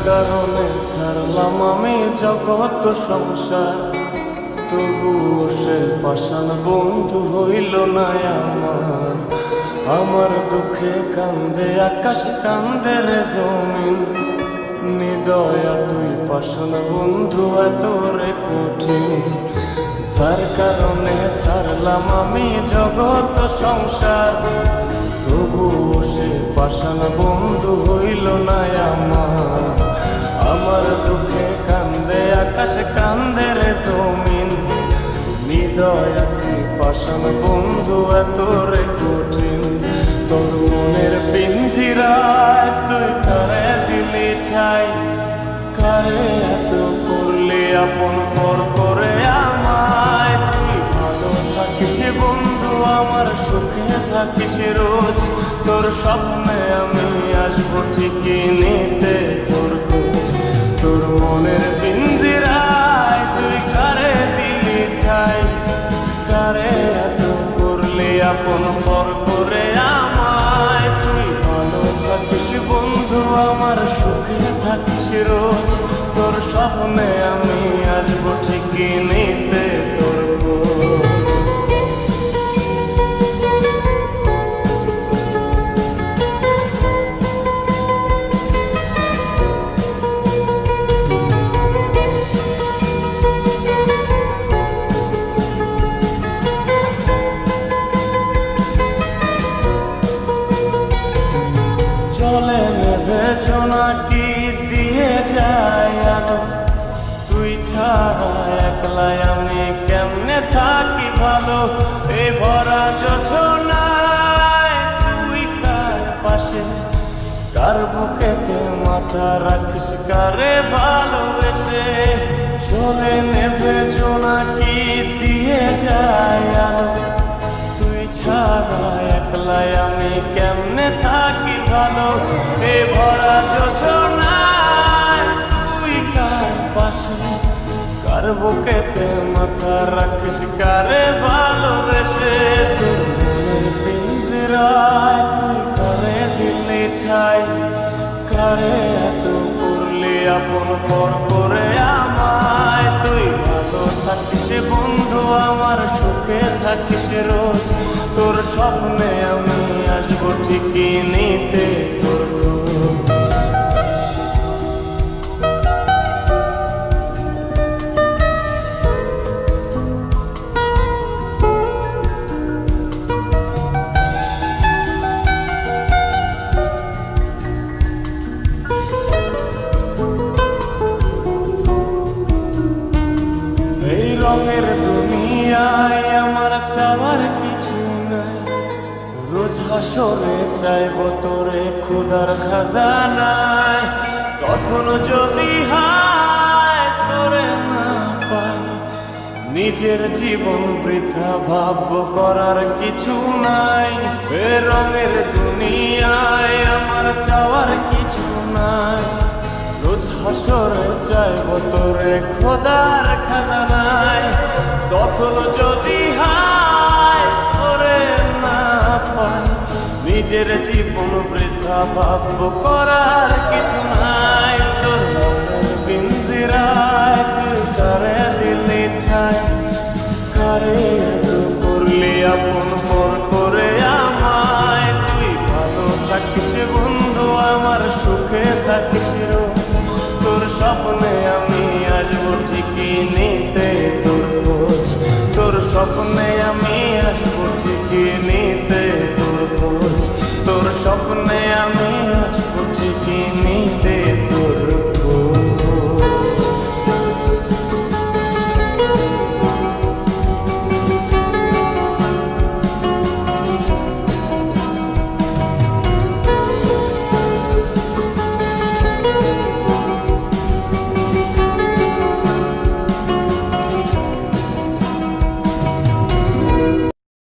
কারণে ছাড়লাম আমি জগৎ সংসার, তবুও সে পাষাণ বন্ধু হইল না আমার। আমার দুঃখে কান্দে আকাশ, কান্দে রে জমিন, নিদয়া তুই পাষাণ বন্ধু এত রে কঠিন। যার কারণে ছাড়লাম আমি জগৎ সংসার, তবুও সে পাষাণ বন্ধু হইল না আমার। আমার দুঃখে কান্দে আকাশ, কান্দে রে জমিন, নিদয়া তুই পাষাণ বন্ধু এত রে কঠিন। তোর মনের পিঞ্জিরায় তুই কারে দিলি ঠাই, কারে এত করলি আপন পর করে আমায়। তুই ভালো থাকিস বন্ধু আমার, সুখে থাকিস রোজ, তোর স্বপ্নে আমি আসবো ঠিকই নিতে তোর খোঁজ। তোর মনের পিঞ্জিরায় তুই কারে দিলি ঠাই, কারে এত করলি আপন পর করে আমায়। তুই ভালো থাকিস বন্ধু আমার, সুখে থাকিস রোজ, তোর স্বপ্নে আমি আসবো ঠিকই নিতে তোর খোঁজ। জলে নেভে জোনাকি দিয়ে যায় আলো, তুই ছাড়া একলাই আমি কেমনে থাকি ভালো। এই ভরা যোছনায় তুই কার পাশে, কার বুকেতে মাথা রাখিস, কারে ভালোবেসে। জলে নেভে জোনাকি দিয়ে যায় আলো, তুই ছাড়া একলাই আমি কেমনে থাকি ভালো। এ ভরা যোছনায় তুই কার পাশে, কার বুকেতে মাথা রাখিস, কারে ভালোবেসে। তোর মনের পিঞ্জিরায় তুই কারে দিলি ঠাই, কারে এত করলি আপন পর করে আমায়। তুই ভালো থাকিস বন্ধু আমার, সুখে থাকিস রোজ, তোর স্বপ্নে আমি আসবো ঠিকই নিতে তোর খোঁজ। এই রঙের দুনিয়ায় আমার চাওয়ার কিছু নাই, রোজ হাসরে চাইব তোরে খুদার খাজানায়। তখন যদি হায় তোরে না পাই, নিজের জীবন বৃথা ভাববো করার কিছু নাই। এ রঙের দুনিয়ায় আমার চাওয়ার কিছু নাই, রোজ হাসরে চাইব তোরে খোদার খাজানায়। তখন যদি হায় তোরে না পাই, নিজের জীবন বৃথা ভাববো করার কিছু নাই। তোর মনের পিঞ্জিরায় তুই কারে দিলি ঠাই, কারে এত করলি আপন পর করে আমায়। তুই ভালো থাকিস বন্ধু আমার, সুখে থাকিস রোজ, তোর স্বপ্নে আমি আসবো ঠিকই নিতে তোর খোঁজ। তোর স্বপ্নে আমি আসবো